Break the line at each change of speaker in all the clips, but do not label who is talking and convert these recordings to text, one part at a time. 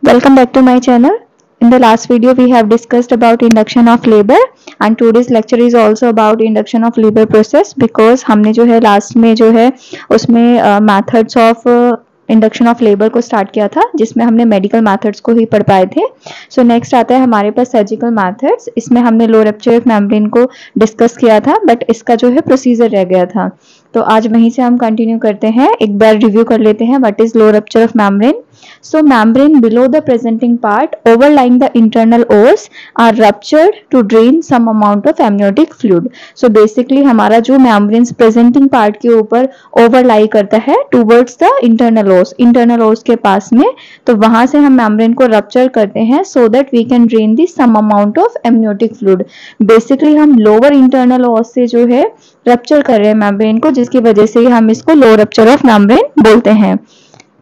Welcome back to my channel. In the last video we have discussed about induction of labor and today's lecture is also about induction of labor process because हमने जो है last में जो है उसमें methods of induction of labour को start किया था जिसमें हमने मेडिकल मेथड्स को ही पढ़ पाए थे। सो नेक्स्ट आता है हमारे पास सर्जिकल मेथड्स। इसमें हमने लो रप्चर ऑफ मेम्ब्रेन को डिस्कस किया था बट इसका जो है प्रोसीजर रह गया था, तो आज वहीं से हम कंटिन्यू करते हैं। एक बार रिव्यू कर लेते हैं what is low rupture of membrane. So membrane below the presenting part overlying the internal os are ruptured to drain some amount of amniotic fluid. So basically हमारा जो membranes presenting part के ऊपर overlie करता है towards the internal os के पास में, तो वहां से हम membrane को rupture करते हैं so that we can drain the some amount of amniotic fluid. Basically हम lower internal os से जो है rupture कर रहे हैं membrane को, जिसकी वजह से हम इसको low rupture of membrane बोलते हैं।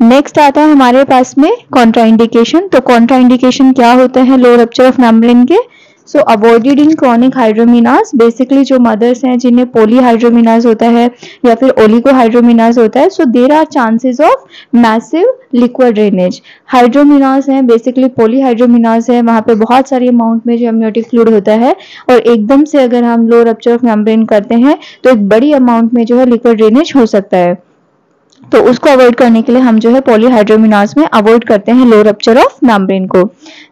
नेक्स्ट आता है हमारे पास में कॉन्ट्राइंडिकेशन। तो कॉन्ट्राइंडिकेशन क्या होता है लो रप्चर ऑफ मेम्ब्रेन के? सो अवॉइडेड इन क्रॉनिक हाइड्रोमिनास। बेसिकली जो मदर्स हैं जिन्हें पोलीहाइड्रोमिनास होता है या फिर ओलिगोहाइड्रोमिनास होता है, so there are chances of massive liquid drainage. Hydramnios है बेसिकली पोलीहाइड्रोमिनास है, वहां पे बहुत सारी अमाउंट में जो एमनियोटिक फ्लूइड होता है और एकदम से अगर हम लो रप्चर ऑफ मेम्ब्रेन करते हैं तो एक बड़ी अमाउंट में जो है लिक्विड ड्रेनेज हो सकता है, तो उसको अवॉइड करने के लिए हम जो है पॉलीहाइड्रोमिनास में अवॉइड करते हैं लो रप्चर ऑफ मेम्ब्रेन को।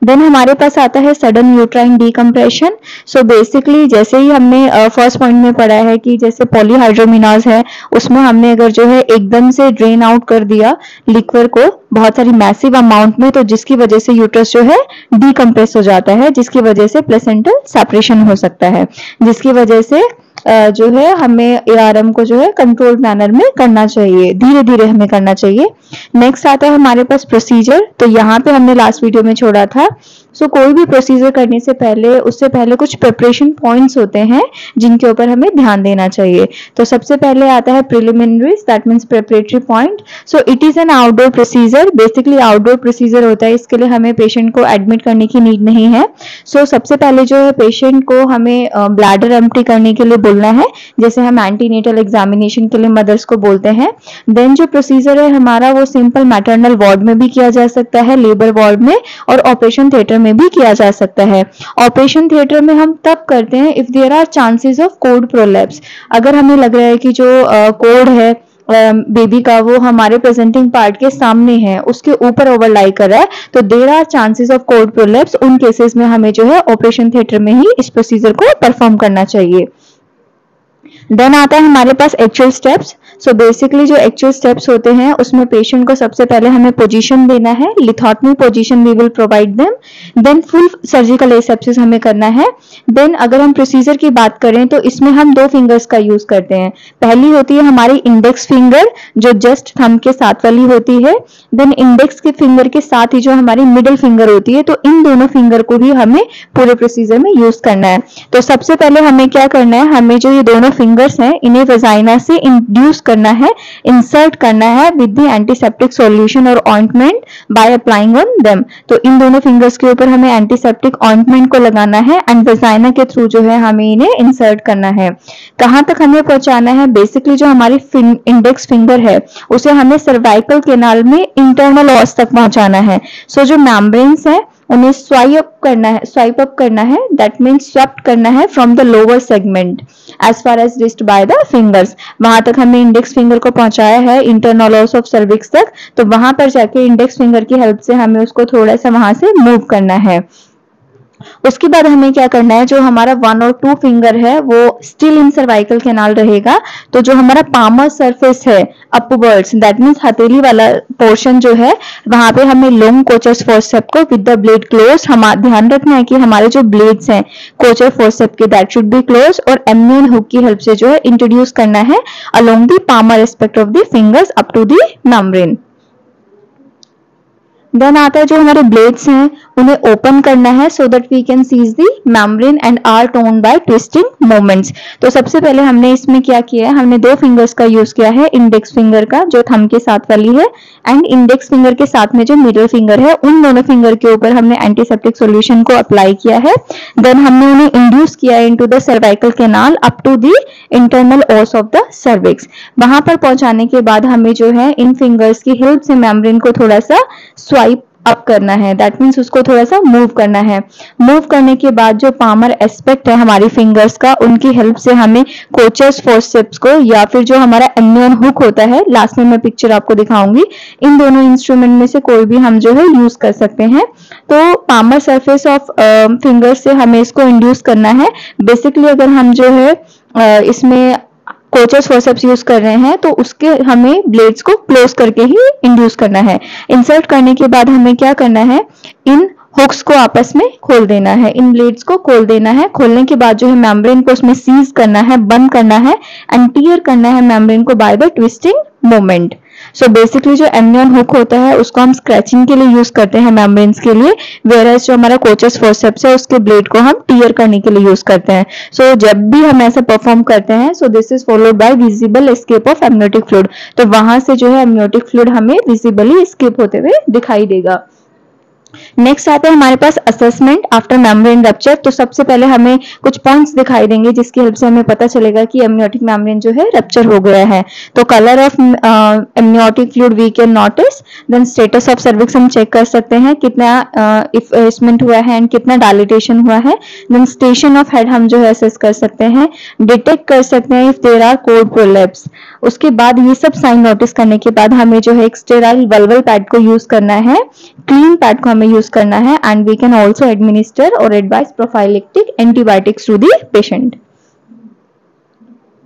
देन हमारे पास आता है sudden uterine decompression. So basically जैसे ही हमने फर्स्ट पॉइंट में पढ़ा है कि जैसे पॉलीहाइड्रोमिनास है उसमें हमने अगर जो है एकदम से ड्रेन आउट कर दिया लिक्विड को बहुत सारी मैसिव अमाउंट में, तो जिसकी वजह से यूट्रस जो है डीकम्प्रेस हो जाता है, जिसकी वजह से प्लेसेंटल सेपरेशन हो सकता है, जिसकी वजह से जो है हमें एआरएम को जो है कंट्रोल्ड मैनर में करना चाहिए, धीरे धीरे हमें करना चाहिए। नेक्स्ट आता है हमारे पास प्रोसीजर। तो यहाँ पे हमने लास्ट वीडियो में छोड़ा था। सो कोई भी प्रोसीजर करने से पहले उससे पहले कुछ प्रिपरेशन पॉइंट्स होते हैं जिनके ऊपर हमें ध्यान देना चाहिए। तो सबसे पहले आता है preliminaries, that means preparatory point. So it is an outdoor procedure. Basically outdoor procedure होता है, इसके लिए हमें पेशेंट को एडमिट करने की नीड नहीं है। सो सबसे पहले जो है पेशेंट को हमें ब्लैडर एम्प्टी करने के लिए बोलना है, जैसे हम एंटीनेटल एग्जामिनेशन के लिए मदर्स को बोलते हैं। देन जो प्रोसीजर है हमारा वो सिंपल मैटरनल वार्ड में भी किया जा सकता है, लेबर वार्ड में, और ऑपरेशन थिएटर में भी किया जा सकता है। ऑपरेशन थिएटर में हम तब करते हैं if there are chances of cord prolapse. अगर हमें लग रहा है कि जो कोड है बेबी का वो हमारे प्रेजेंटिंग पार्ट के सामने है, उसके ऊपर ओवरलाई कर रहा है, तो there are chances of cord prolapse. उन केसेस में हमें जो है ऑपरेशन थिएटर में ही इस प्रोसीजर को परफॉर्म करना चाहिए। देन आता है हमारे पास एक्चुअल स्टेप्स। सो बेसिकली जो एक्चुअल स्टेप्स होते हैं उसमें पेशेंट को सबसे पहले हमें पोजीशन देना है, lithotomy position we will provide them. Then full surgical asepsis हमें करना है। देन अगर हम प्रोसीजर की बात करें तो इसमें हम दो फिंगर्स का यूज करते हैं। पहली होती है हमारी इंडेक्स फिंगर जो जस्ट थंब के साथ वाली होती है। देन इंडेक्स के फिंगर के साथ ही जो हमारी मिडिल फिंगर होती है, तो इन दोनों फिंगर को भी हमें पूरे प्रोसीजर में यूज करना है। तो सबसे पहले हमें क्या करना है, हमें जो ये दोनों फिंगर्स हैं इन्हें वजाइना से इंड्यूस करना है, इंसर्ट करना है विद द एंटीसेप्टिक सॉल्यूशन और ointment by applying on them. तो इन दोनों फिंगर्स के ऊपर हमें एंटीसेप्टिक ऑइंटमेंट को लगाना है एंड वजाइना के थ्रू जो है हमें इन्हें इंसर्ट करना है। कहां तक हमें पहुंचाना है? बेसिकली जो हमारी इंडेक्स फिंगर है उसे हमें सर्वाइकल कैनाल में इंटरनल ऑस तक पहुंचाना है। सो जो मेम्ब्रेन्स है उन्हें स्वाइप अप करना है, दैट मीन्स स्वैप्ट करना है from the lower segment as far as reached by the fingers. वहां तक हमने इंडेक्स फिंगर को पहुंचाया है इंटरनल ऑस ऑफ सर्विक्स तक, तो वहां पर जाके इंडेक्स फिंगर की हेल्प से हमें उसको थोड़ा सा वहां से मूव करना है। उसके बाद हमें क्या करना है, जो हमारा 1 और 2 फिंगर है वो स्टिल इन सर्वाइकल कैनाल रहेगा, तो जो हमारा पामर सरफेस है अपवर्ड्स, दैट मींस हथेली वाला पोर्शन जो है वहां पे हमें लॉन्ग कोचर्स फोर्सेप को विद द ब्लेड क्लोज, हम ध्यान रखना है कि हमारे जो ब्लेड्स हैं कोचर फोर्सेप के दैट शुड बी क्लोज, और एमनियन हुक की हेल्प से जो है इंट्रोड्यूस करना है along the palmar aspect of the fingers up to the membrane. Then आता है जो हमारे ब्लेड्स हैं उन्हें ओपन करना है so that we can seize the membrane and are torn by twisting movements. तो सबसे पहले हमने इसमें क्या किया है, हमने 2 फिंगर्स का यूज किया है, इंडेक्स फिंगर का जो थंब के साथ वाली है एंड इंडेक्स फिंगर के साथ में जो मिडिल फिंगर है, उन दोनों फिंगर के ऊपर हमने एंटीसेप्टिक सॉल्यूशन को अप्लाई किया है। देन हमने उन्हें इंड्यूस किया into the cervical canal up to the internal os of the cervix. वहां पर पहुंचाने के बाद हमें जो है इन फिंगर्स की हेल्प से मेम्ब्रेन को थोड़ा सा स्वाइप अप करना है, दैट मीन्स उसको थोड़ा सा मूव करना है। मूव करने के बाद जो पामर एस्पेक्ट है हमारी फिंगर्स का, उनकी हेल्प से हमें कोचेस फोर्सेप्स को या फिर जो हमारा एम्नियन हुक होता है, लास्ट में मैं पिक्चर आपको दिखाऊंगी, इन दोनों इंस्ट्रूमेंट में से कोई भी हम जो है यूज कर सकते हैं। तो पामर सरफेस ऑफ फिंगर्स से हमें इसको इंड्यूस करना है। बेसिकली अगर हम जो है इसमें कोचेस फोर्सेप्स यूज कर रहे हैं तो उसके हमें ब्लेड्स को क्लोज करके ही इंड्यूस करना है। इंसर्ट करने के बाद हमें क्या करना है, इन हुक्स को आपस में खोल देना है, इन ब्लेड्स को खोल देना है। खोलने के बाद जो है मेम्ब्रेन को उसमें सीज करना है, बंद करना है एंड टियर करना है मेम्ब्रेन को by the twisting movement. So basically जो एम्नियन हुक होता है उसको हम स्क्रैचिंग के लिए यूज करते हैं मेम्ब्रेन्स के लिए, वेयरएज जो हमारा कोचेस फोर्सेप्स है उसके ब्लेड को हम टियर करने के लिए यूज करते हैं। सो जब भी हम ऐसा परफॉर्म करते हैं so this is followed by visible escape of amniotic fluid. तो वहां से जो है एमनियोटिक फ्लूइड हमें विजिबली एस्केप होते हुए दिखाई देगा। नेक्स्ट आते हैं हमारे पास असेसमेंट आफ्टर मेम्ब्रेन रप्चर। तो सबसे पहले हमें कुछ पॉइंट्स दिखाई देंगे जिसकी हेल्प से हमें पता चलेगा कि एमनियोटिक मेम्ब्रेन जो है रप्चर हो गया है। तो colour of amniotic fluid we can notice, then status of cervix हम चेक कर सकते हैं कितना इफेसमेंट हुआ है एंड कितना डायलिटेशन हुआ है। देन स्टेशन ऑफ हेड हम जो है असेस कर सकते हैं, डिटेक्ट कर सकते हैं if there are cord prolapse. उसके बाद ये सब साइन नोटिस करने के बाद हमें जो है एक स्टेराइल वल्वल पैड को यूज करना है, क्लीन पैड को हमें यूज करना है and we can also administer और advise prophylactic antibiotics to the patient.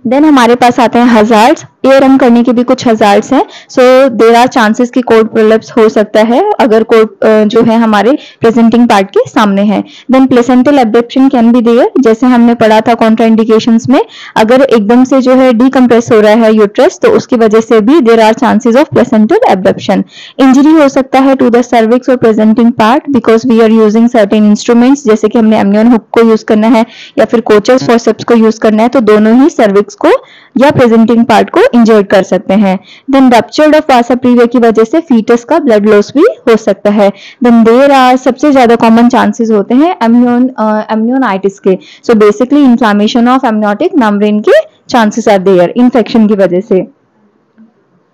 Then हमारे पास आते हैं हजार्ड्स। एयर रन करने के भी कुछ हजार्ड्स हैं। सो देयर आर चांसेस कि कोर्ड प्रोलैप्स हो सकता है अगर कोर्ड जो है हमारे प्रेजेंटिंग पार्ट के सामने है। Then placental abruption can be there, जैसे हमने पढ़ा था कॉन्ट्राइंडिकेशंस में, अगर एकदम से जो है डीकम्प्रेस हो रहा है यूट्रस तो उसकी वजह से भी there are chances of placental abruption. Injury हो सकता है टू द सर्विक्स और presenting part because we are using certain instruments, जैसे कि हमने एमनियन हुक को यूज करना है या फिर कोचेस फोर्सेप्स को यूज करना है, तो दोनों ही सर्विक्स को या प्रेजेंटिंग पार्ट को इंजर्ड कर सकते हैं। Then ruptured of vasa previa की वजह से फीटस का ब्लड लॉस भी हो सकता है। देन देयर आर सबसे ज्यादा कॉमन चांसेस होते हैं एमनियोनाइटिस के। So basically inflammation of amniotic membrane के चांसेस आर देयर इन्फेक्शन की वजह से।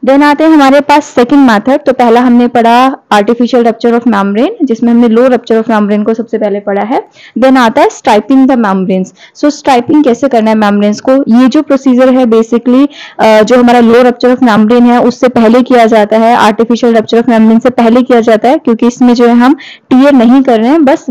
देन आते हैं हमारे पास सेकंड मेथड। तो पहला हमने पढ़ा आर्टिफिशियल रप्चर ऑफ मेम्ब्रेन, जिसमें हमने लो रप्चर ऑफ मेम्ब्रेन को सबसे पहले पढ़ा है। देन आता है striping the membranes. So striping कैसे करना है मेम्ब्रेन्स को, ये जो प्रोसीजर है बेसिकली जो हमारा लो रप्चर ऑफ मेम्ब्रेन है उससे पहले किया जाता है, आर्टिफिशियल रप्चर ऑफ मेम्ब्रेन से पहले किया जाता है, क्योंकि इसमें जो है हम टीयर नहीं कर रहे हैं, बस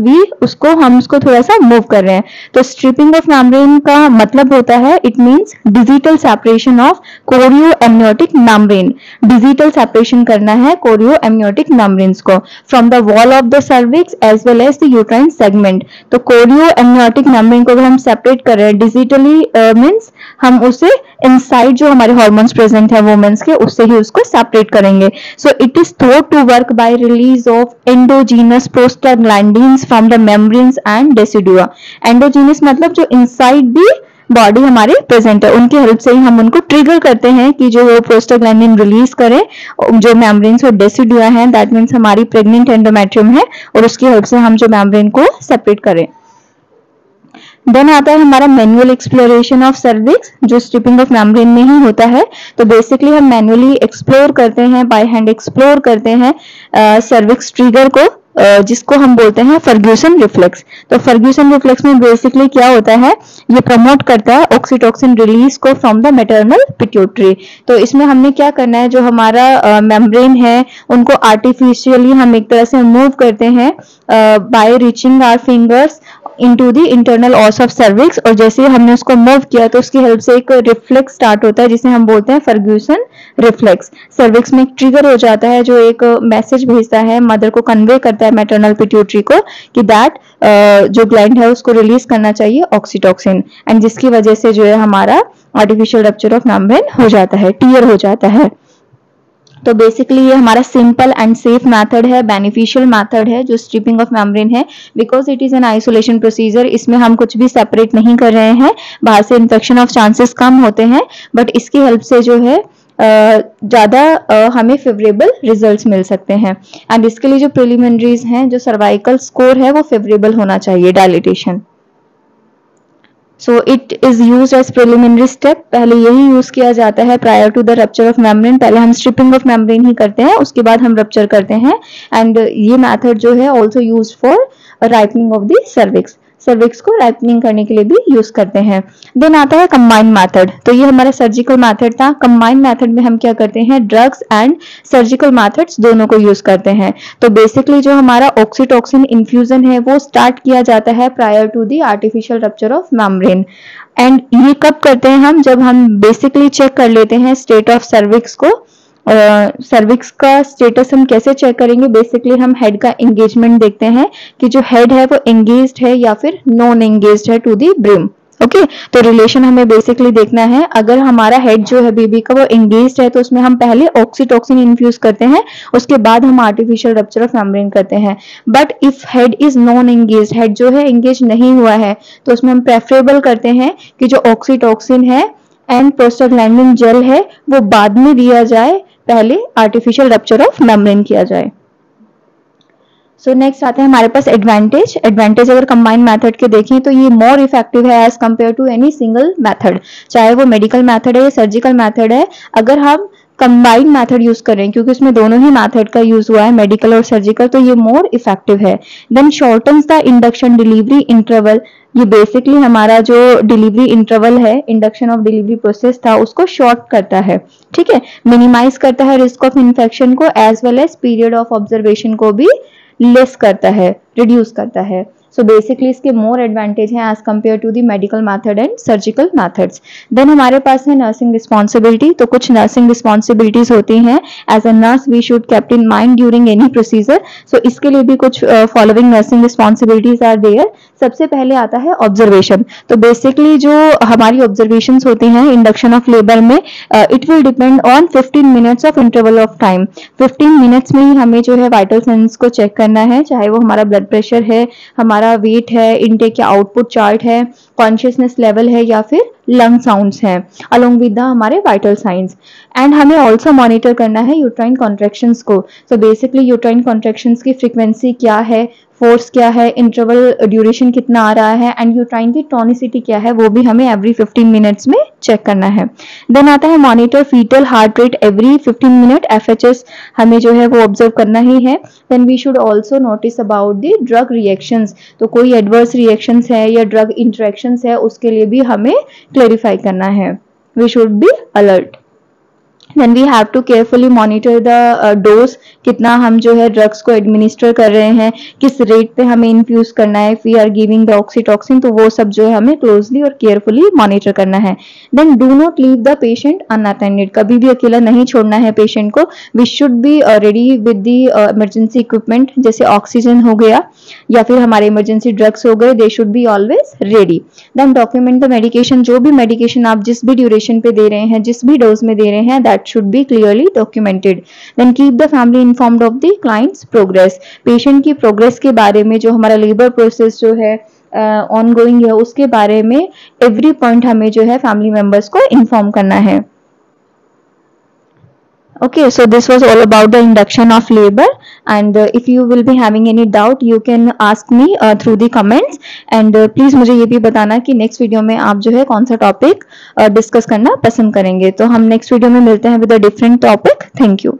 हम उसको थोड़ा सा मूव कर रहे हैं। तो स्ट्रिपिंग ऑफ मेम्ब्रेन का मतलब होता है, it means digital separation of chorioamniotic membrane. Digital separation करना है कोरियो एमनियोटिक मेम्ब्रेन्स को from the wall of the cervix as well as the uterine segment. तो कोरियो एमनियोटिक मेम्ब्रेन को अगर हम सेपरेट कर रहे हैं डिजिटली मीन्स हम उसे इनसाइड जो हमारे हार्मोन्स प्रेजेंट है वुमेन्स के, उससे ही उसको सेपरेट करेंगे। So it is thought to work by release of endogenous prostaglandins from the membranes and decidua. Endogenous मतलब जो इनसाइड दी बॉडी हमारे प्रेजेंट है, उनकी हेल्प से ही हम उनको ट्रिगर करते हैं कि जो वो प्रोस्टाग्लैंडिन रिलीज करें जो मेम्ब्रेन्स और डेसिडुआ है, दैट मीन्स हमारी प्रेग्नेंट एंडोमेट्रियम है, और उसकी हेल्प से हम जो मेम्ब्रेन को सेपरेट करें। देन आता है हमारा मैनुअल एक्सप्लोरेशन ऑफ सर्विक्स, जो स्ट्रिपिंग ऑफ मेम्ब्रेन में ही होता है। तो बेसिकली हम मैनुअली एक्सप्लोर करते हैं, बाय हैंड एक्सप्लोर करते हैं सर्विक्स ट्रिगर को, जिसको हम बोलते हैं फर्ग्यूसन रिफ्लेक्स। तो फर्ग्यूसन रिफ्लेक्स में बेसिकली क्या होता है, ये प्रमोट करता है ऑक्सीटोसिन रिलीज को फ्रॉम द मैटरनल पिट्यूटरी। तो इसमें हमने क्या करना है, जो हमारा मेम्ब्रेन है उनको आर्टिफिशियली हम एक तरह से मूव करते हैं by reaching our fingers into the internal os of cervix, और जैसे ही हमने उसको मूव किया तो उसकी हेल्प से एक रिफ्लेक्स स्टार्ट होता है जिसे हम बोलते हैं फर्ग्यूसन रिफ्लेक्स। सर्विक्स में एक ट्रिगर हो जाता है जो एक मैसेज भेजता है, मदर को कन्वे करता है मैटरनल पिट्यूटरी को कि दैट जो ग्लैंड है उसको रिलीज करना चाहिए ऑक्सीटोसिन, एंड जिसकी वजह से जो है हमारा आर्टिफिशियल रप्चर ऑफ मेम्ब्रेन हो जाता है, टीयर हो जाता है। तो बेसिकली ये हमारा सिंपल एंड सेफ मेथड है, बेनिफिशियल मेथड है जो स्ट्रिपिंग ऑफ मेम्ब्रेन है, because it is N isolation procedure. इसमें हम कुछ भी सेपरेट नहीं कर रहे हैं, बाहर से इन्फेक्शन ऑफ चांसेस कम होते हैं, बट इसकी हेल्प से जो है ज्यादा हमें फेवरेबल रिजल्ट्स मिल सकते हैं। एंड इसके लिए जो प्रिलिमिनरीज हैं, जो सर्वाइकल स्कोर है वो फेवरेबल होना चाहिए, dilatation. So it is use as preliminary step, पहले यही यूज किया जाता है prior to the rupture of membrane. पहले हम स्ट्रिपिंग ऑफ मेम्ब्रेन ही करते हैं, उसके बाद हम रप्चर करते हैं। एंड ये मेथड जो है also use for ripening of the cervix, cervix को राइपनिंग करने के लिए भी यूज करते हैं। देन आता है कंबाइंड मेथड, तो ये हमारा सर्जिकल मेथड था। कंबाइंड मेथड में हम क्या करते हैं, ड्रग्स एंड सर्जिकल मेथड्स दोनों को यूज करते हैं। तो बेसिकली जो हमारा ऑक्सीटोसिन इन्फ्यूजन है वो स्टार्ट किया जाता है prior to the artificial rupture of membrane. And ये कब करते हैं हम, जब हम बेसिकली चेक कर लेते हैं स्टेट ऑफ सर्विक्स को। सर्विक्स का स्टेटस हम कैसे चेक करेंगे, बेसिकली हम हेड का एंगेजमेंट देखते हैं कि जो हेड है वो एंगेज्ड है या फिर नॉन एंगेज्ड है टू दी ब्रिम। ओके, तो रिलेशन हमें बेसिकली देखना है। अगर हमारा हेड जो है बेबी का वो एंगेज्ड है तो उसमें हम पहले ऑक्सीटोसिन इन्फ्यूज करते हैं, उसके बाद हम आर्टिफिशियल रप्चर ऑफ मेम्ब्रेन करते हैं। But if head is non engaged, head जो है एंगेज नहीं हुआ है, तो उसमें हम प्रेफरेबल करते हैं कि जो ऑक्सीटोसिन है एंड प्रोस्टाग्लैंडिन जेल है वो बाद में दिया जाए, पहले आर्टिफिशियल रप्चर ऑफ मेम्ब्रेन किया जाए। सो नेक्स्ट आते हैं हमारे पास एडवांटेज। एडवांटेज अगर कंबाइंड मेथड के देखें तो ये मोर इफेक्टिव है as compare to any single method, चाहे वो मेडिकल मेथड है या सर्जिकल मेथड है। अगर हम कंबाइंड मेथड यूज करें, क्योंकि उसमें दोनों ही मेथड का यूज हुआ है, मेडिकल और सर्जिकल, तो ये मोर इफेक्टिव है। Then shortens the induction delivery interval, ये बेसिकली हमारा जो डिलीवरी इंटरवल है, इंडक्शन ऑफ डिलीवरी प्रोसेस था, उसको शॉर्ट करता है। ठीक है, मिनिमाइज करता है रिस्क ऑफ इन्फेक्शन को, as well as period of observation को भी लेस करता है, रिड्यूस करता है। सो बेसिकली इसके मोर एडवांटेज हैं as compare to the medical method and surgical methods. Then हमारे पास है नर्सिंग रिस्पॉन्सिबिलिटी। तो कुछ नर्सिंग रिस्पॉन्सिबिलिटीज होती हैं, as a nurse we should keep in mind during any procedure. So इसके लिए भी कुछ following nursing responsibilities are there. सबसे पहले आता है ऑब्जर्वेशन। तो बेसिकली जो हमारी ऑब्जर्वेशन होती हैं इंडक्शन ऑफ लेबर में, it will depend on 15 minutes of interval of time. 15 minutes में ही हमें जो है वाइटल साइंस को चेक करना है, चाहे वो हमारा ब्लड प्रेशर है, हमारा वेट है, इनटेक या आउटपुट चार्ट है, कॉन्शियसनेस लेवल है, या फिर लंग साउंड्स हैं, अलोंग विद द हमारे वाइटल साइंस। एंड हमें ऑल्सो मॉनिटर करना है यूट्राइन कॉन्ट्रैक्शंस को। सो बेसिकली यूट्राइन कॉन्ट्रैक्शंस की फ्रीक्वेंसी क्या है, फोर्स क्या है, इंटरवल ड्यूरेशन कितना आ रहा है, एंड यूट्राइन की टॉनिसिटी क्या है, वो भी हमें एवरी 15 मिनट्स में चेक करना है। देन आता है monitor fetal heart rate every 15 minute, FHS हमें जो है वो ऑब्जर्व करना ही है। Then we should also notice about the drug reactions, तो कोई एडवर्स रिएक्शंस है या ड्रग इंटरेक्शंस है उसके लिए भी हमें क्लेरिफाई करना है। We should be alert. Then we have to carefully monitor the dose, कितना हम जो है ड्रग्स को एडमिनिस्टर कर रहे हैं, किस रेट पे हमें इन्फ्यूज करना है, we are giving the oxytocin, तो वो सब जो है हमें क्लोजली और केयरफुली मॉनिटर करना है। Then do not leave the patient unattended, कभी भी अकेला नहीं छोड़ना है पेशेंट को। We should be ready with the emergency equipment, जैसे ऑक्सीजन हो गया या फिर हमारे इमरजेंसी ड्रग्स हो गए, they should be always ready. Then document the medication, जो भी मेडिकेशन आप जिस भी ड्यूरेशन पे दे रहे हैं, जिस भी डोज में दे रहे हैं, that should be clearly documented. Then keep the family informed of the client's progress. Patient की प्रोग्रेस के बारे में, जो हमारा लेबर प्रोसेस जो है ऑनगोइंग है, उसके बारे में एवरी पॉइंट हमें जो है फैमिली मेंबर्स को इन्फॉर्म करना है। Okay, so this was all about the induction of labor, and if you will be having any doubt you can ask me through the comments, and please मुझे ये भी बताना कि नेक्स्ट वीडियो में आप जो है कौन सा टॉपिक डिस्कस करना पसंद करेंगे। तो हम नेक्स्ट वीडियो में मिलते हैं with a different topic. Thank you.